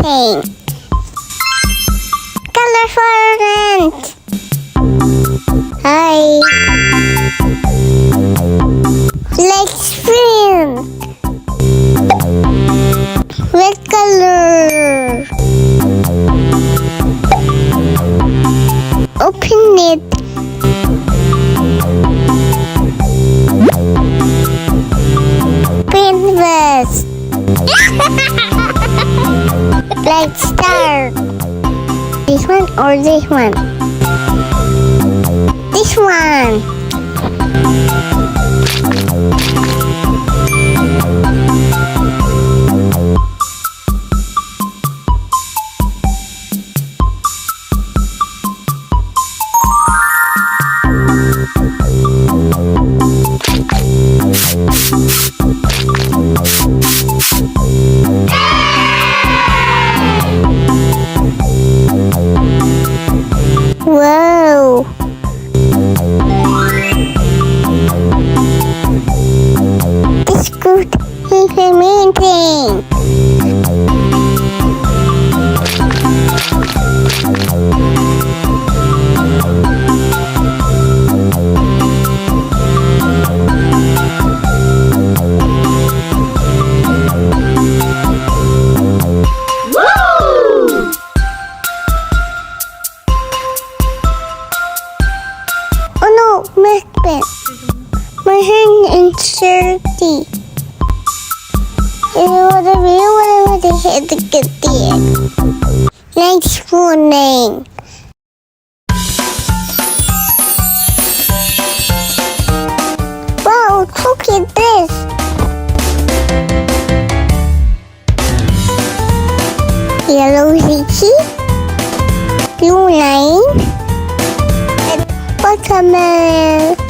painting. Colorful rent. Hi. Let's film. Red color. Open it. Paint this. Let's start. This one or this one? This one. Whoa! This good is amazing. My hand is dirty. What I had to get there. Nice morning. Wow, look at this. Yellow city, blue line, and watermelon.